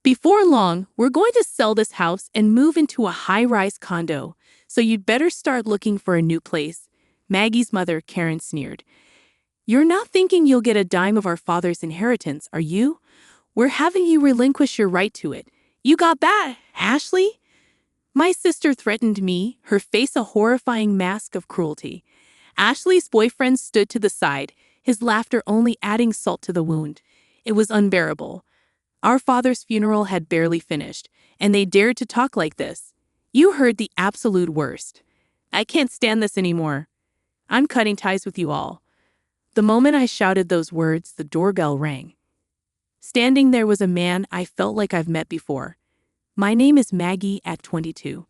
Before long, we're going to sell this house and move into a high-rise condo, so you'd better start looking for a new place. Maggie's mother, Karen, sneered. You're not thinking you'll get a dime of our father's inheritance, are you? We're having you relinquish your right to it. You got that, Ashley? My sister threatened me, her face a horrifying mask of cruelty. Ashley's boyfriend stood to the side, his laughter only adding salt to the wound. It was unbearable. Our father's funeral had barely finished, and they dared to talk like this. You heard the absolute worst. I can't stand this anymore. I'm cutting ties with you all. The moment I shouted those words, the doorbell rang. Standing there was a man I felt like I've met before. My name is Maggie at 22.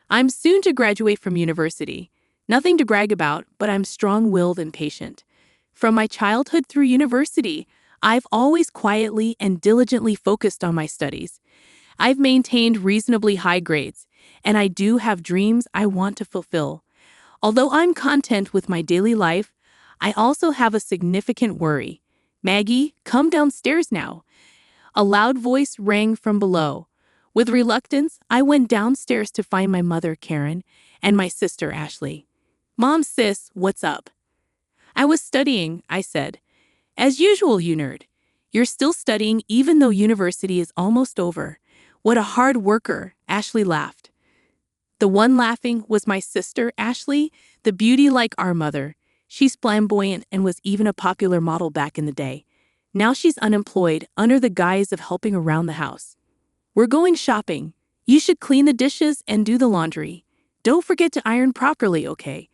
I'm soon to graduate from university. Nothing to brag about, but I'm strong-willed and patient. From my childhood through university, I've always quietly and diligently focused on my studies. I've maintained reasonably high grades, and I do have dreams I want to fulfill. Although I'm content with my daily life, I also have a significant worry. Maggie, come downstairs now. A loud voice rang from below. With reluctance, I went downstairs to find my mother, Karen, and my sister, Ashley. Mom, sis, what's up? I was studying, I said. As usual, you nerd. You're still studying even though university is almost over. What a hard worker, Ashley laughed. The one laughing was my sister, Ashley, the beauty like our mother. She's flamboyant and was even a popular model back in the day. Now she's unemployed under the guise of helping around the house. We're going shopping. You should clean the dishes and do the laundry. Don't forget to iron properly, okay?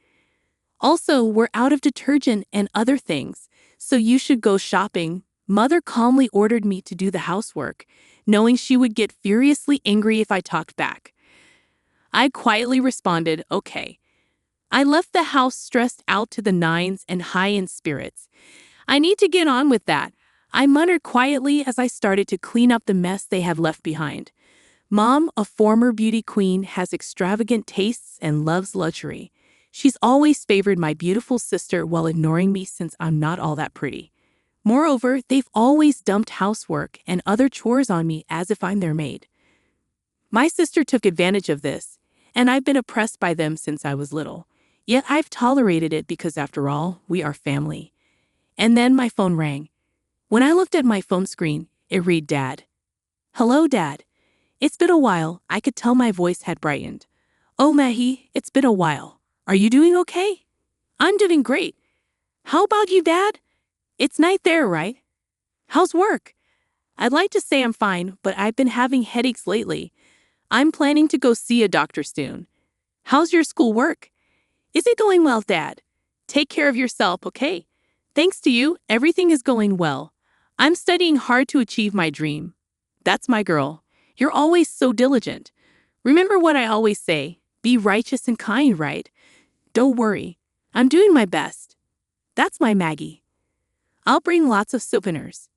Also, we're out of detergent and other things, so you should go shopping. Mother calmly ordered me to do the housework, knowing she would get furiously angry if I talked back. I quietly responded, okay. I left the house stressed out to the nines and high in spirits. I need to get on with that, I muttered quietly as I started to clean up the mess they had left behind. Mom, a former beauty queen, has extravagant tastes and loves luxury. She's always favored my beautiful sister while ignoring me since I'm not all that pretty. Moreover, they've always dumped housework and other chores on me as if I'm their maid. My sister took advantage of this, and I've been oppressed by them since I was little. Yet I've tolerated it because, after all, we are family. And then my phone rang. When I looked at my phone screen, it read Dad. Hello, Dad. It's been a while. I could tell my voice had brightened. Oh, Maggie, it's been a while. Are you doing okay? I'm doing great. How about you, Dad? It's night there, right? How's work? I'd like to say I'm fine, but I've been having headaches lately. I'm planning to go see a doctor soon. How's your schoolwork? Is it going well, Dad? Take care of yourself, okay? Thanks to you, everything is going well. I'm studying hard to achieve my dream. That's my girl. You're always so diligent. Remember what I always say, be righteous and kind, right? Don't worry. I'm doing my best. That's my Maggie. I'll bring lots of souvenirs.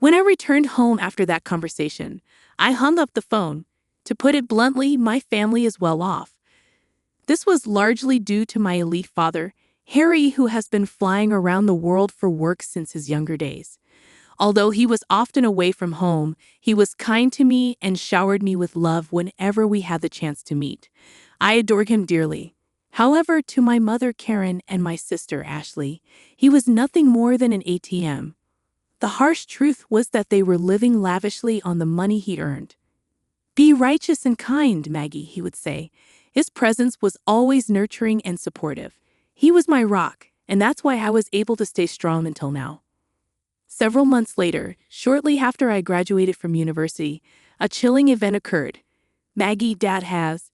When I returned home after that conversation, I hung up the phone. To put it bluntly, my family is well off. This was largely due to my elite father, Harry, who has been flying around the world for work since his younger days. Although he was often away from home, he was kind to me and showered me with love whenever we had the chance to meet. I adored him dearly. However, to my mother, Karen, and my sister, Ashley, he was nothing more than an ATM. The harsh truth was that they were living lavishly on the money he earned. Be righteous and kind, Maggie, he would say. His presence was always nurturing and supportive. He was my rock, and that's why I was able to stay strong until now. Several months later, shortly after I graduated from university, a chilling event occurred. Maggie, Dad has.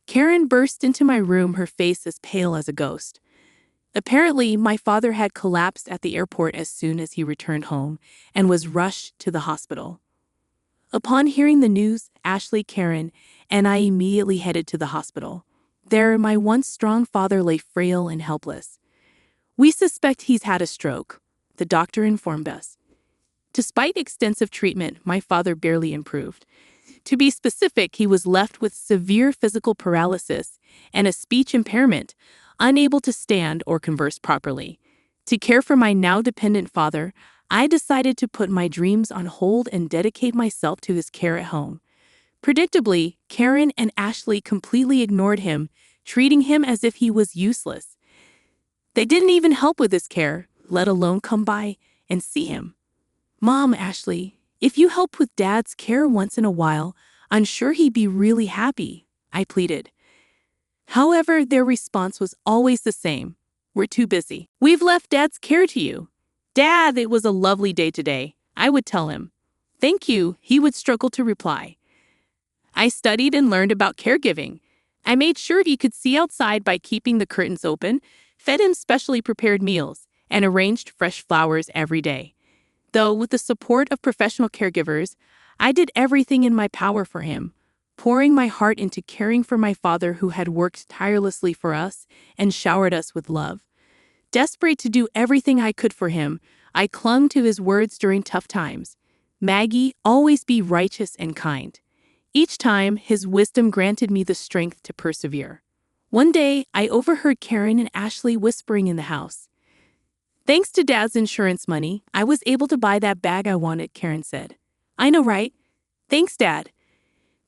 Karen burst into my room, her face as pale as a ghost. Apparently, my father had collapsed at the airport as soon as he returned home and was rushed to the hospital. Upon hearing the news, Ashley, Karen, and I immediately headed to the hospital. There, my once strong father lay frail and helpless. We suspect he's had a stroke, the doctor informed us. Despite extensive treatment, my father barely improved. To be specific, he was left with severe physical paralysis and a speech impairment, unable to stand or converse properly. To care for my now dependent father, I decided to put my dreams on hold and dedicate myself to his care at home. Predictably, Karen and Ashley completely ignored him, treating him as if he was useless. They didn't even help with his care, let alone come by and see him. Mom, Ashley, if you helped with Dad's care once in a while, I'm sure he'd be really happy, I pleaded. However, their response was always the same. We're too busy. We've left Dad's care to you. Dad, it was a lovely day today, I would tell him. Thank you, he would struggle to reply. I studied and learned about caregiving. I made sure he could see outside by keeping the curtains open, fed him specially prepared meals, and arranged fresh flowers every day. Though, with the support of professional caregivers, I did everything in my power for him, pouring my heart into caring for my father who had worked tirelessly for us and showered us with love. Desperate to do everything I could for him, I clung to his words during tough times. Maggie, always be righteous and kind. Each time, his wisdom granted me the strength to persevere. One day, I overheard Karen and Ashley whispering in the house. Thanks to Dad's insurance money, I was able to buy that bag I wanted, Karen said. I know, right? Thanks, Dad.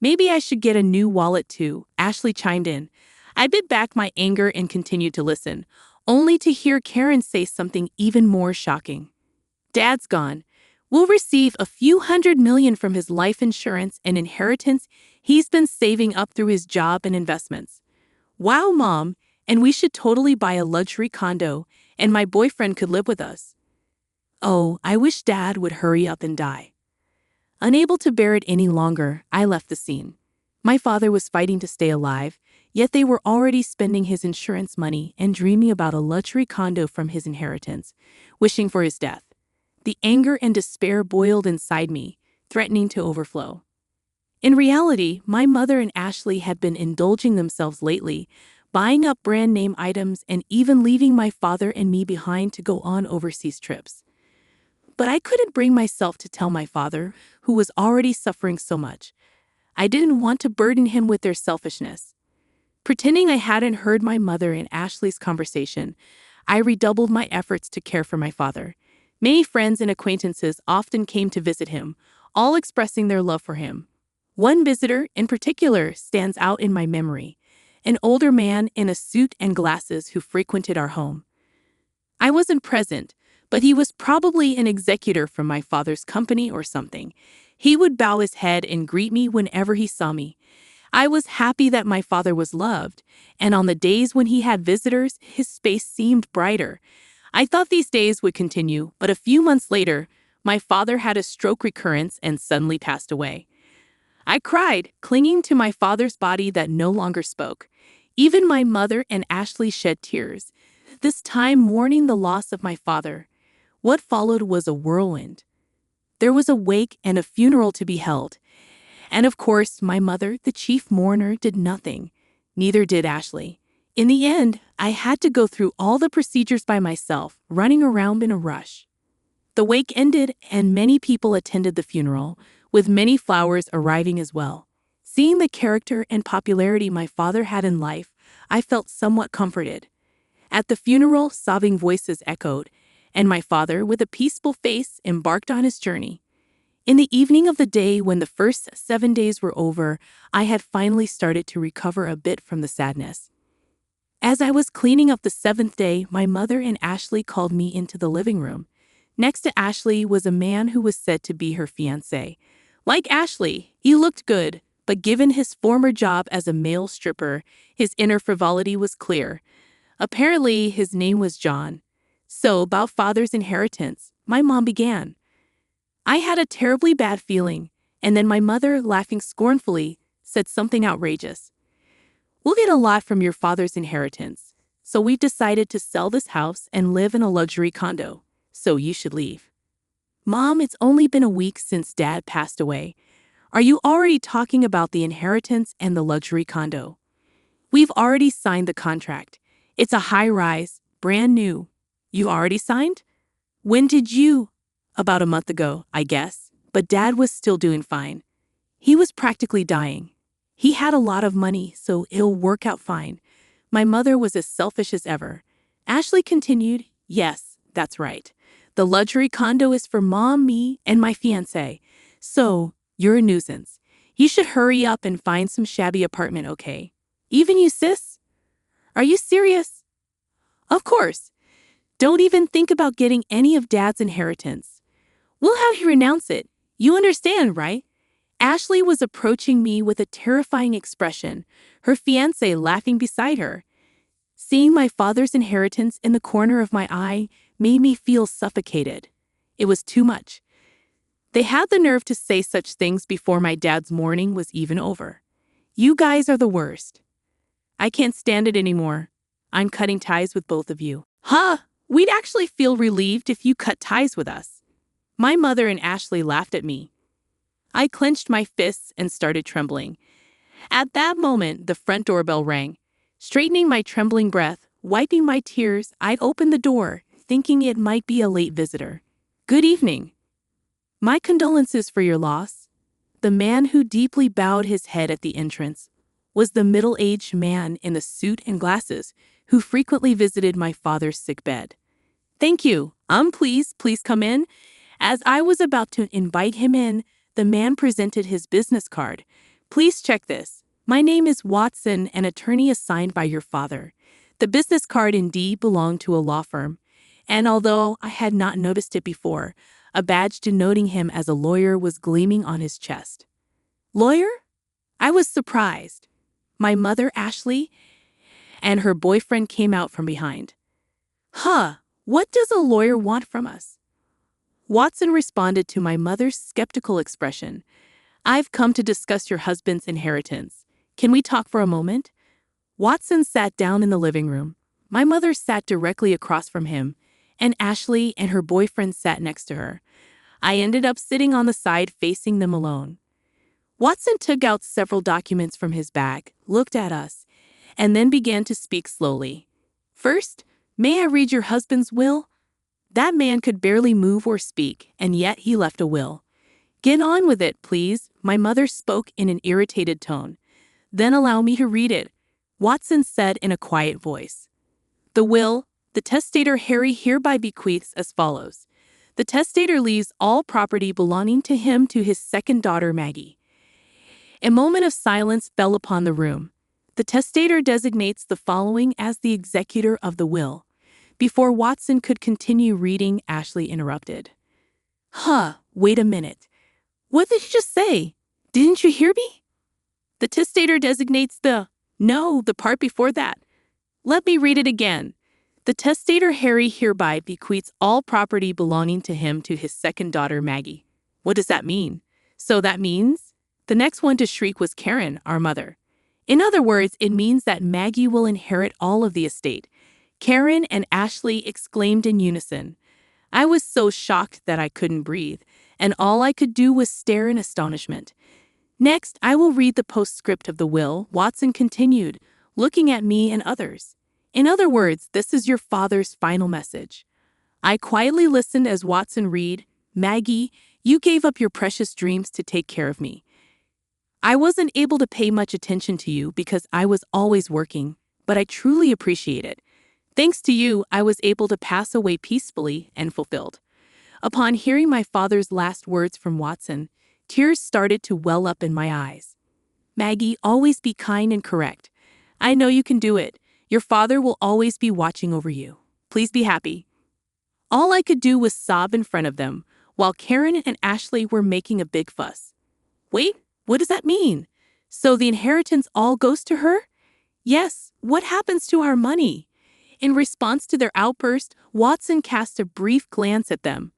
Maybe I should get a new wallet too, Ashley chimed in. I bit back my anger and continued to listen, only to hear Karen say something even more shocking. Dad's gone. We'll receive a few $100 million from his life insurance and inheritance he's been saving up through his job and investments. Wow, Mom, and we should totally buy a luxury condo, and my boyfriend could live with us. Oh, I wish Dad would hurry up and die. Unable to bear it any longer, I left the scene. My father was fighting to stay alive, yet they were already spending his insurance money and dreaming about a luxury condo from his inheritance, wishing for his death. The anger and despair boiled inside me, threatening to overflow. In reality, my mother and Ashley had been indulging themselves lately, buying up brand-name items and even leaving my father and me behind to go on overseas trips. But I couldn't bring myself to tell my father, who was already suffering so much. I didn't want to burden him with their selfishness. Pretending I hadn't heard my mother and Ashley's conversation, I redoubled my efforts to care for my father. Many friends and acquaintances often came to visit him, all expressing their love for him. One visitor, in particular, stands out in my memory, an older man in a suit and glasses who frequented our home. I wasn't present, but he was probably an executor from my father's company or something. He would bow his head and greet me whenever he saw me. I was happy that my father was loved, and on the days when he had visitors, his face seemed brighter. I thought these days would continue, but a few months later, my father had a stroke recurrence and suddenly passed away. I cried, clinging to my father's body that no longer spoke. Even my mother and Ashley shed tears, this time mourning the loss of my father. What followed was a whirlwind. There was a wake and a funeral to be held. And of course, my mother, the chief mourner, did nothing. Neither did Ashley. In the end, I had to go through all the procedures by myself, running around in a rush. The wake ended, and many people attended the funeral, with many flowers arriving as well. Seeing the character and popularity my father had in life, I felt somewhat comforted. At the funeral, sobbing voices echoed, and my father, with a peaceful face, embarked on his journey. In the evening of the day when the first 7 days were over, I had finally started to recover a bit from the sadness. As I was cleaning up the 7th day, my mother and Ashley called me into the living room. Next to Ashley was a man who was said to be her fiancé. Like Ashley, he looked good, but given his former job as a male stripper, his inner frivolity was clear. Apparently, his name was John. So, about father's inheritance, my mom began. I had a terribly bad feeling, and then my mother, laughing scornfully, said something outrageous. We'll get a lot from your father's inheritance, so we've decided to sell this house and live in a luxury condo, so you should leave. Mom, it's only been a week since Dad passed away. Are you already talking about the inheritance and the luxury condo? We've already signed the contract. It's a high-rise, brand new. You already signed? When did you? About a month ago, I guess, but Dad was still doing fine. He was practically dying. He had a lot of money, so it'll work out fine. My mother was as selfish as ever. Ashley continued, yes, that's right. The luxury condo is for Mom, me, and my fiancé. So, you're a nuisance. You should hurry up and find some shabby apartment, okay? Even you, sis? Are you serious? Of course. Don't even think about getting any of Dad's inheritance. We'll have you renounce it. You understand, right? Ashley was approaching me with a terrifying expression, her fiancé laughing beside her. Seeing my father's inheritance in the corner of my eye made me feel suffocated. It was too much. They had the nerve to say such things before my dad's mourning was even over. You guys are the worst. I can't stand it anymore. I'm cutting ties with both of you. Huh? We'd actually feel relieved if you cut ties with us. My mother and Ashley laughed at me. I clenched my fists and started trembling. At that moment, the front doorbell rang. Straightening my trembling breath, wiping my tears, I opened the door, thinking it might be a late visitor. Good evening. My condolences for your loss. The man who deeply bowed his head at the entrance was the middle-aged man in the suit and glasses who frequently visited my father's sick bed. Thank you. Please come in. As I was about to invite him in, the man presented his business card. Please check this. My name is Watson, an attorney assigned by your father. The business card indeed belonged to a law firm, and although I had not noticed it before, a badge denoting him as a lawyer was gleaming on his chest. Lawyer? I was surprised. My mother, Ashley, and her boyfriend came out from behind. Huh, what does a lawyer want from us? Watson responded to my mother's skeptical expression. I've come to discuss your husband's inheritance. Can we talk for a moment? Watson sat down in the living room. My mother sat directly across from him, and Ashley and her boyfriend sat next to her. I ended up sitting on the side facing them alone. Watson took out several documents from his bag, looked at us, and then began to speak slowly. First, may I read your husband's will? That man could barely move or speak, and yet he left a will. Get on with it, please, my mother spoke in an irritated tone. Then allow me to read it, Watson said in a quiet voice. The will, the testator Harry hereby bequeaths as follows. The testator leaves all property belonging to him to his second daughter Maggie. A moment of silence fell upon the room. The testator designates the following as the executor of the will. Before Watson could continue reading, Ashley interrupted. Wait a minute. What did you just say? Didn't you hear me? The testator designates the part before that. Let me read it again. The testator Harry hereby bequeaths all property belonging to him to his second daughter Maggie. What does that mean? So that means? The next one to shriek was Karen, our mother. In other words, it means that Maggie will inherit all of the estate. Karen and Ashley exclaimed in unison. I was so shocked that I couldn't breathe, and all I could do was stare in astonishment. Next, I will read the postscript of the will, Watson continued, looking at me and others. In other words, this is your father's final message. I quietly listened as Watson read, Maggie, you gave up your precious dreams to take care of me. I wasn't able to pay much attention to you because I was always working, but I truly appreciate it. Thanks to you, I was able to pass away peacefully and fulfilled. Upon hearing my father's last words from Watson, tears started to well up in my eyes. Maggie, always be kind and correct. I know you can do it. Your father will always be watching over you. Please be happy. All I could do was sob in front of them, while Karen and Ashley were making a big fuss. Wait, what does that mean? So the inheritance all goes to her? Yes, what happens to our money? In response to their outburst, Watson cast a brief glance at them.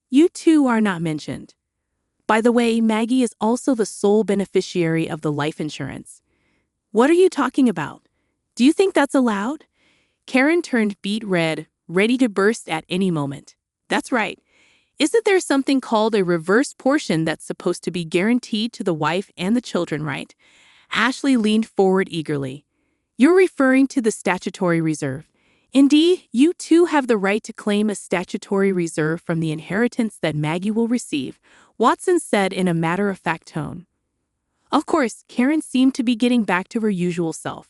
You two are not mentioned. By the way, Maggie is also the sole beneficiary of the life insurance. What are you talking about? Do you think that's allowed? Karen turned beet red, ready to burst at any moment. That's right. Isn't there something called a reverse portion that's supposed to be guaranteed to the wife and the children, right? Ashley leaned forward eagerly. You're referring to the statutory reserve. Indeed, you too have the right to claim a statutory reserve from the inheritance that Maggie will receive, Watson said in a matter-of-fact tone. Of course, Karen seemed to be getting back to her usual self.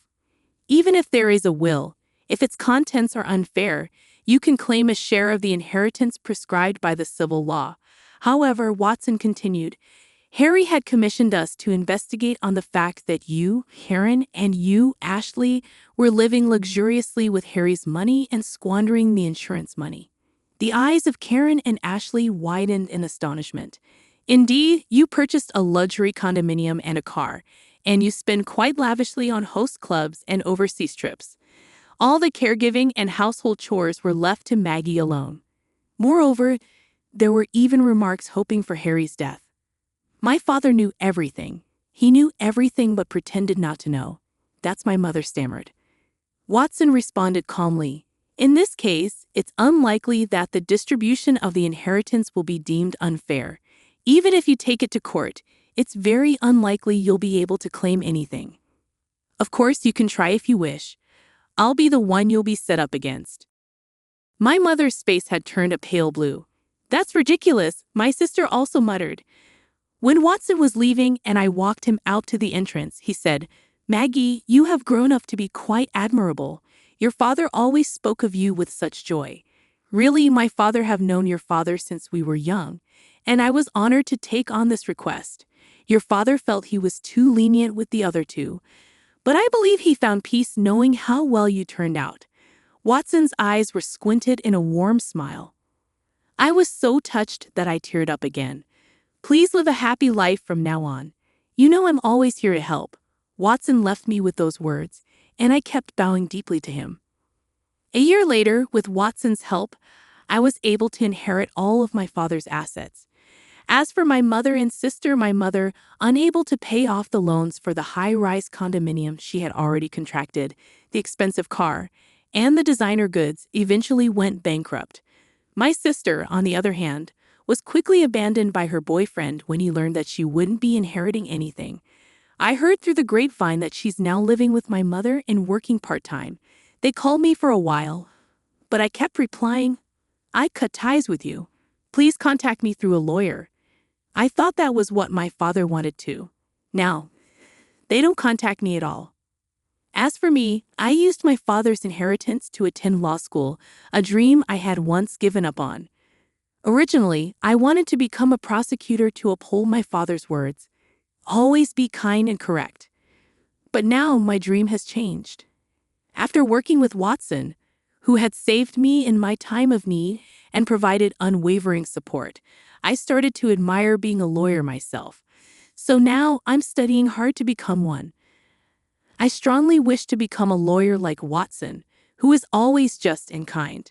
Even if there is a will, if its contents are unfair, You can claim a share of the inheritance prescribed by the civil law. However, Watson continued, Harry had commissioned us to investigate on the fact that you, Karen, and you, Ashley, were living luxuriously with Harry's money and squandering the insurance money. The eyes of Karen and Ashley widened in astonishment. Indeed, you purchased a luxury condominium and a car, and you spend quite lavishly on host clubs and overseas trips. All the caregiving and household chores were left to Maggie alone. Moreover, there were even remarks hoping for Harry's death. My father knew everything. He knew everything but pretended not to know. That's my mother stammered. Watson responded calmly. In this case, it's unlikely that the distribution of the inheritance will be deemed unfair. Even if you take it to court, it's very unlikely you'll be able to claim anything. Of course, you can try if you wish. I'll be the one you'll be set up against. My mother's face had turned a pale blue. That's ridiculous, my sister also muttered. When Watson was leaving and I walked him out to the entrance, he said, Maggie, you have grown up to be quite admirable. Your father always spoke of you with such joy. Really, my father have known your father since we were young, and I was honored to take on this request. Your father felt he was too lenient with the other two, but I believe he found peace knowing how well you turned out. Watson's eyes were squinted in a warm smile. I was so touched that I teared up again. Please live a happy life from now on. You know I'm always here to help. Watson left me with those words, and I kept bowing deeply to him. A year later, with Watson's help, I was able to inherit all of my father's assets. As for my mother and sister, my mother, unable to pay off the loans for the high-rise condominium she had already contracted, the expensive car, and the designer goods, eventually went bankrupt. My sister, on the other hand, was quickly abandoned by her boyfriend when he learned that she wouldn't be inheriting anything. I heard through the grapevine that she's now living with my mother and working part-time. They called me for a while, but I kept replying, I cut ties with you. Please contact me through a lawyer. I thought that was what my father wanted too. Now, they don't contact me at all. As for me, I used my father's inheritance to attend law school, a dream I had once given up on. Originally, I wanted to become a prosecutor to uphold my father's words. Always be kind and correct. But now my dream has changed. After working with Watson, who had saved me in my time of need and provided unwavering support, I started to admire being a lawyer myself. So now I'm studying hard to become one. I strongly wish to become a lawyer like Watson, who is always just and kind.